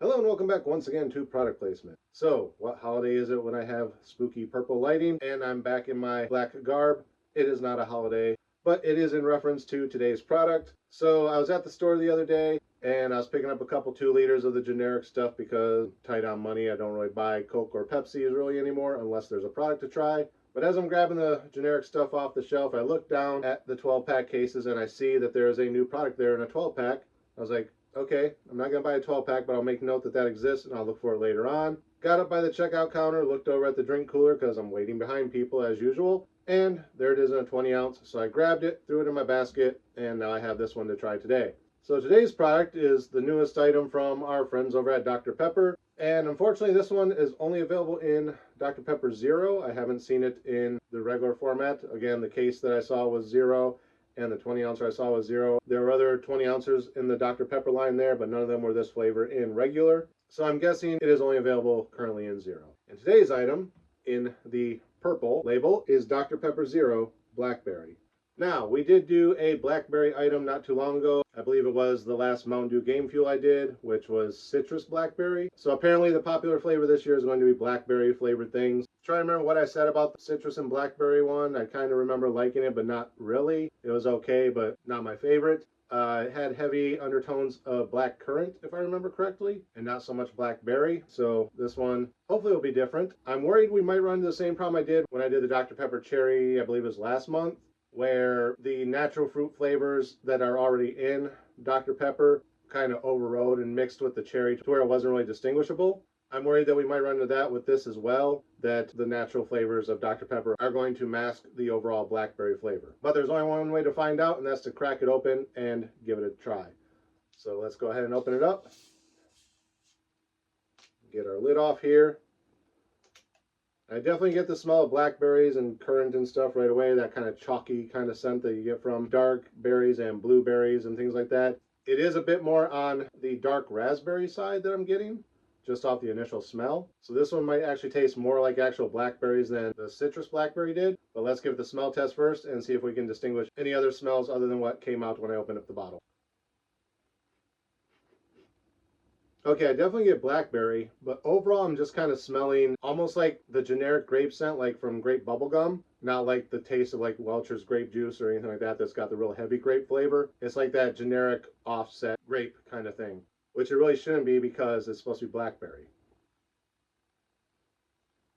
Hello and welcome back once again to product placement. So, what holiday is it when I have spooky purple lighting and I'm back in my black garb? It is not a holiday, but it is in reference to today's product. So, I was at the store the other day and I was picking up a couple 2 liters of the generic stuff because tight on money. I don't really buy Coke or Pepsi really anymore unless there's a product to try. But as I'm grabbing the generic stuff off the shelf, I look down at the 12-pack cases and I see that there is a new product there in a 12-pack. I was like, okay, I'm not going to buy a 12-pack, but I'll make note that that exists and I'll look for it later on. Got up by the checkout counter, looked over at the drink cooler because I'm waiting behind people as usual, and there it is in a 20 ounce. So I grabbed it, threw it in my basket, and now I have this one to try today. So today's product is the newest item from our friends over at Dr. Pepper, and unfortunately this one is only available in Dr. Pepper Zero. I haven't seen it in the regular format. Again, the case that I saw was Zero, and the 20 ouncer I saw was Zero. There were other 20 ounces in the Dr. Pepper line there, but none of them were this flavor in regular. So I'm guessing it is only available currently in Zero. And today's item in the purple label is Dr. Pepper Zero Blackberry. Now, we did do a Blackberry item not too long ago. I believe it was the last Mountain Dew Game Fuel I did, which was citrus blackberry. So apparently the popular flavor this year is going to be blackberry flavored things. Try to remember what I said about the citrus and blackberry one. I kind of remember liking it, but not really. It was okay, but not my favorite. It had heavy undertones of black currant, if I remember correctly, and not so much blackberry. So this one hopefully will be different. I'm worried we might run into the same problem I did when I did the Dr. Pepper Cherry, I believe it was last month, where the natural fruit flavors that are already in Dr. Pepper kind of overrode and mixed with the cherry to where it wasn't really distinguishable. I'm worried that we might run into that with this as well, that the natural flavors of Dr. Pepper are going to mask the overall blackberry flavor. But there's only one way to find out, and that's to crack it open and give it a try. So let's go ahead and open it up. Get our lid off here. I definitely get the smell of blackberries and currant and stuff right away, that kind of chalky kind of scent that you get from dark berries and blueberries and things like that. It is a bit more on the dark raspberry side that I'm getting, just off the initial smell. So this one might actually taste more like actual blackberries than the citrus blackberry did. But let's give it the smell test first and see if we can distinguish any other smells other than what came out when I opened up the bottle. Okay, I definitely get blackberry, but overall I'm just kind of smelling almost like the generic grape scent, like from grape bubblegum. Not like the taste of like Welch's grape juice or anything like that that's got the real heavy grape flavor. It's like that generic offset grape kind of thing, which it really shouldn't be because it's supposed to be blackberry.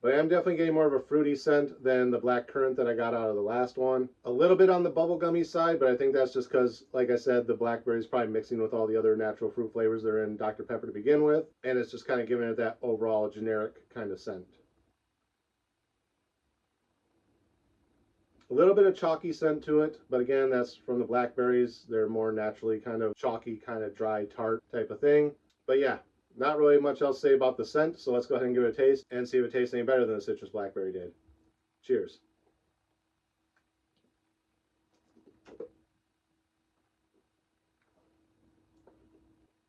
But I am definitely getting more of a fruity scent than the black currant that I got out of the last one. A little bit on the bubblegummy side, but I think that's just because, like I said, the blackberry is probably mixing with all the other natural fruit flavors that are in Dr. Pepper to begin with, and it's just kind of giving it that overall generic kind of scent. A little bit of chalky scent to it, but again, that's from the blackberries. They're more naturally kind of chalky, kind of dry, tart type of thing. But yeah, not really much else to say about the scent, so let's go ahead and give it a taste and see if it tastes any better than the citrus blackberry did. Cheers.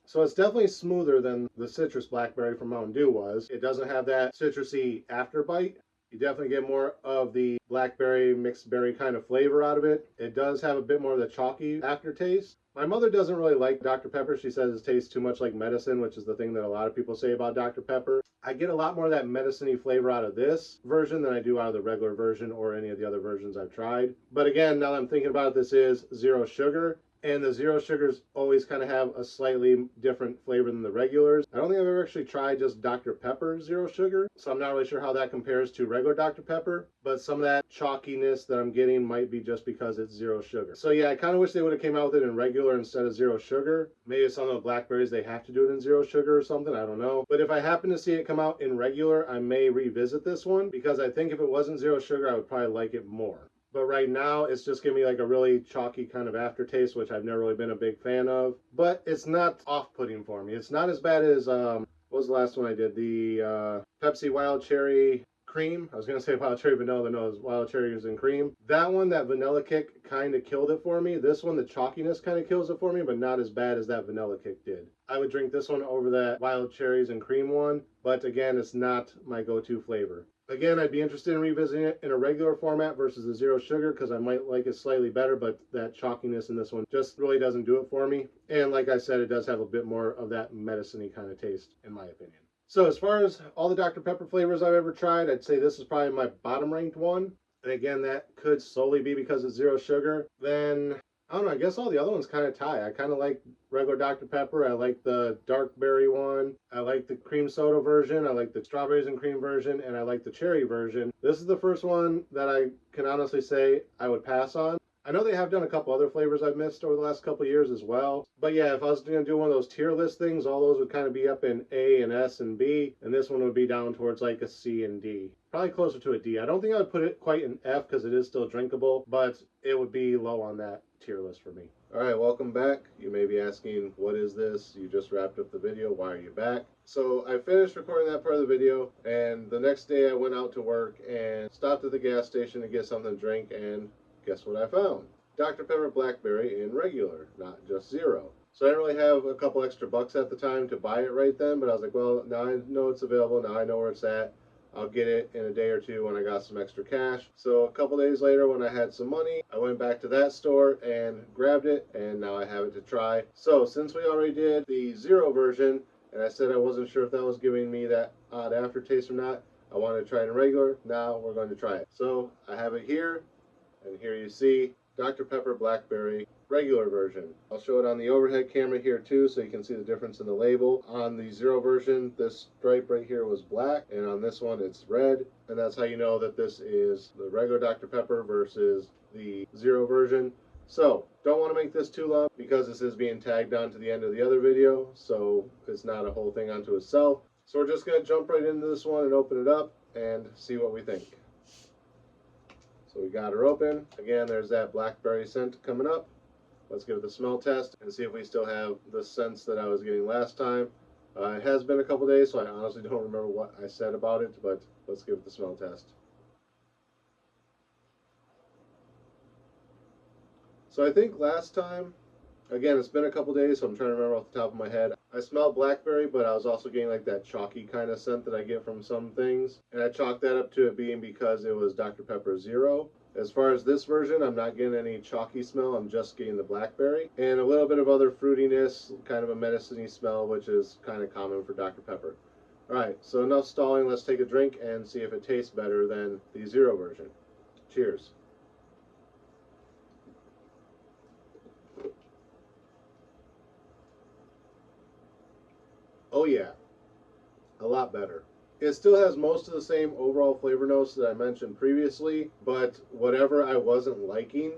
So it's definitely smoother than the citrus blackberry from Mountain Dew was. It doesn't have that citrusy afterbite. You definitely get more of the blackberry mixed berry kind of flavor out of it. It does have a bit more of the chalky aftertaste. My mother doesn't really like Dr. Pepper. She says it tastes too much like medicine, which is the thing that a lot of people say about Dr. Pepper. I get a lot more of that medicine-y flavor out of this version than I do out of the regular version or any of the other versions I've tried. But again, now that I'm thinking about it, this is zero sugar. And the zero sugars always kind of have a slightly different flavor than the regulars. I don't think I've ever actually tried just Dr. Pepper zero sugar, so I'm not really sure how that compares to regular Dr. Pepper, but some of that chalkiness that I'm getting might be just because it's zero sugar. So yeah, I kind of wish they would have came out with it in regular instead of zero sugar. Maybe some of the blackberries, they have to do it in zero sugar or something, I don't know. But if I happen to see it come out in regular, I may revisit this one, because I think if it wasn't zero sugar, I would probably like it more. But right now, it's just giving me like a really chalky kind of aftertaste, which I've never really been a big fan of. But it's not off-putting for me. It's not as bad as, what was the last one I did? The Pepsi Wild Cherry Cream. I was going to say Wild Cherry Vanilla, but no, it was Wild Cherries and Cream. That one, that vanilla kick kind of killed it for me. This one, the chalkiness kind of kills it for me, but not as bad as that vanilla kick did. I would drink this one over that Wild Cherries and Cream one, but again, it's not my go-to flavor. Again, I'd be interested in revisiting it in a regular format versus the zero sugar because I might like it slightly better, but that chalkiness in this one just really doesn't do it for me. And like I said, it does have a bit more of that medicine-y kind of taste, in my opinion. So as far as all the Dr. Pepper flavors I've ever tried, I'd say this is probably my bottom ranked one. And again, that could solely be because it's zero sugar. Then, I don't know, I guess all the other ones kind of tie. I kind of like regular Dr. Pepper. I like the dark berry one. I like the cream soda version. I like the strawberries and cream version. And I like the cherry version. This is the first one that I can honestly say I would pass on. I know they have done a couple other flavors I've missed over the last couple years as well. But yeah, if I was going to do one of those tier list things, all those would kind of be up in A and S and B. And this one would be down towards like a C and D. Probably closer to a D. I don't think I would put it quite in F because it is still drinkable, but it would be low on that tier list for me. All right, welcome back. You may be asking, what is this? You just wrapped up the video. Why are you back? So I finished recording that part of the video, and the next day I went out to work and stopped at the gas station to get something to drink, and guess what I found? Dr. Pepper Blackberry in regular, not just zero. So I didn't really have a couple extra bucks at the time to buy it right then, but I was like, well, now I know it's available. Now I know where it's at. I'll get it in a day or two when I got some extra cash. So a couple days later when I had some money, I went back to that store and grabbed it, and now I have it to try. So since we already did the zero version, and I said I wasn't sure if that was giving me that odd aftertaste or not, I wanted to try it in regular. Now we're going to try it. So I have it here, and here you see Dr. Pepper Blackberry regular version. I'll show it on the overhead camera here too so you can see the difference in the label. On the zero version, this stripe right here was black, and on this one it's red, and that's how you know that this is the regular Dr. Pepper versus the zero version. So don't want to make this too long because this is being tagged on to the end of the other video, so it's not a whole thing unto itself. So we're just going to jump right into this one and open it up and see what we think. So we got her open. Again, there's that blackberry scent coming up. Let's give it the smell test and see if we still have the scents that I was getting last time. It has been a couple days, so I honestly don't remember what I said about it, but let's give it the smell test. So I think last time, again, it's been a couple days, so I'm trying to remember off the top of my head. I smelled blackberry, but I was also getting like that chalky kind of scent that I get from some things. And I chalked that up to it being because it was Dr. Pepper Zero. As far as this version, I'm not getting any chalky smell. I'm just getting the blackberry. And a little bit of other fruitiness, kind of a medicine-y smell, which is kind of common for Dr. Pepper. Alright, so enough stalling. Let's take a drink and see if it tastes better than the Zero version. Cheers. Oh yeah, a lot better. It still has most of the same overall flavor notes that I mentioned previously, but whatever I wasn't liking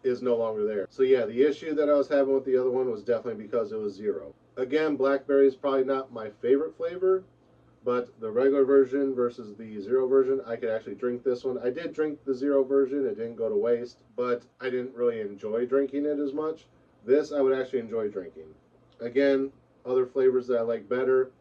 is no longer there. So yeah, the issue that I was having with the other one was definitely because it was zero. Again, blackberry is probably not my favorite flavor, but the regular version versus the zero version, I could actually drink this one. I did drink the zero version, it didn't go to waste, but I didn't really enjoy drinking it as much. This I would actually enjoy drinking. Again, other flavors that I like better,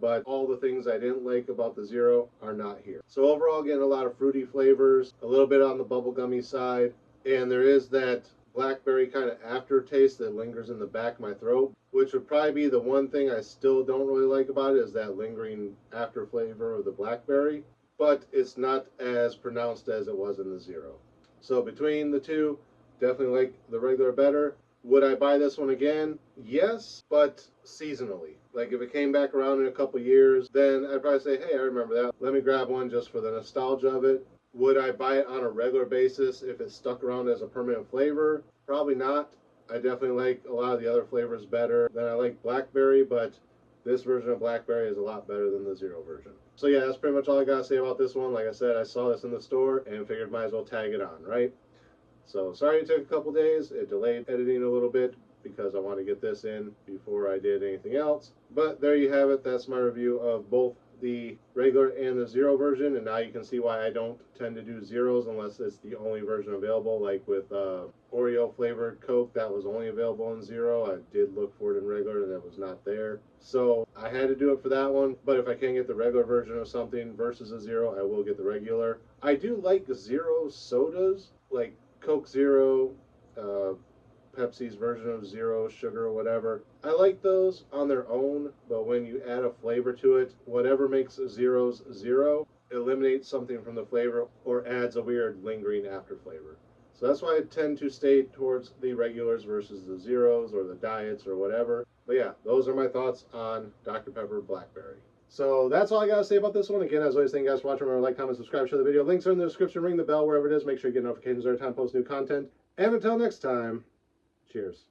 but all the things I didn't like about the Zero are not here. So overall, getting a lot of fruity flavors, a little bit on the bubblegummy side, and there is that blackberry kind of aftertaste that lingers in the back of my throat, which would probably be the one thing I still don't really like about it, is that lingering after flavor of the blackberry, but it's not as pronounced as it was in the Zero. So between the two, definitely like the regular better. Would I buy this one again? Yes, but seasonally. Like if it came back around in a couple years, then I'd probably say, hey, I remember that. Let me grab one just for the nostalgia of it. Would I buy it on a regular basis if it stuck around as a permanent flavor? Probably not. I definitely like a lot of the other flavors better than I like blackberry, but this version of blackberry is a lot better than the Zero version. So yeah, that's pretty much all I gotta say about this one. Like I said, I saw this in the store and figured might as well tag it on, right? So sorry it took a couple days. It delayed editing a little bit because I want to get this in before I did anything else. But there you have it. That's my review of both the regular and the Zero version, and now you can see why I don't tend to do zeros unless it's the only version available. Like with Oreo flavored Coke, that was only available in Zero. I did look for it in regular and it was not there, so I had to do it for that one. But if I can get the regular version of something versus a Zero, I will get the regular. I do like Zero sodas, like Coke Zero, Pepsi's version of Zero Sugar or whatever. I like those on their own, but when you add a flavor to it, whatever makes Zeros Zero eliminates something from the flavor or adds a weird lingering after flavor. So that's why I tend to stay towards the regulars versus the zeros or the diets or whatever. But yeah, those are my thoughts on Dr. Pepper Blackberry. So that's all I got to say about this one. Again, as always, thank you guys for watching. Remember, like, comment, subscribe, share the video. Links are in the description. Ring the bell wherever it is. Make sure you get notifications every time I post new content. And until next time, cheers.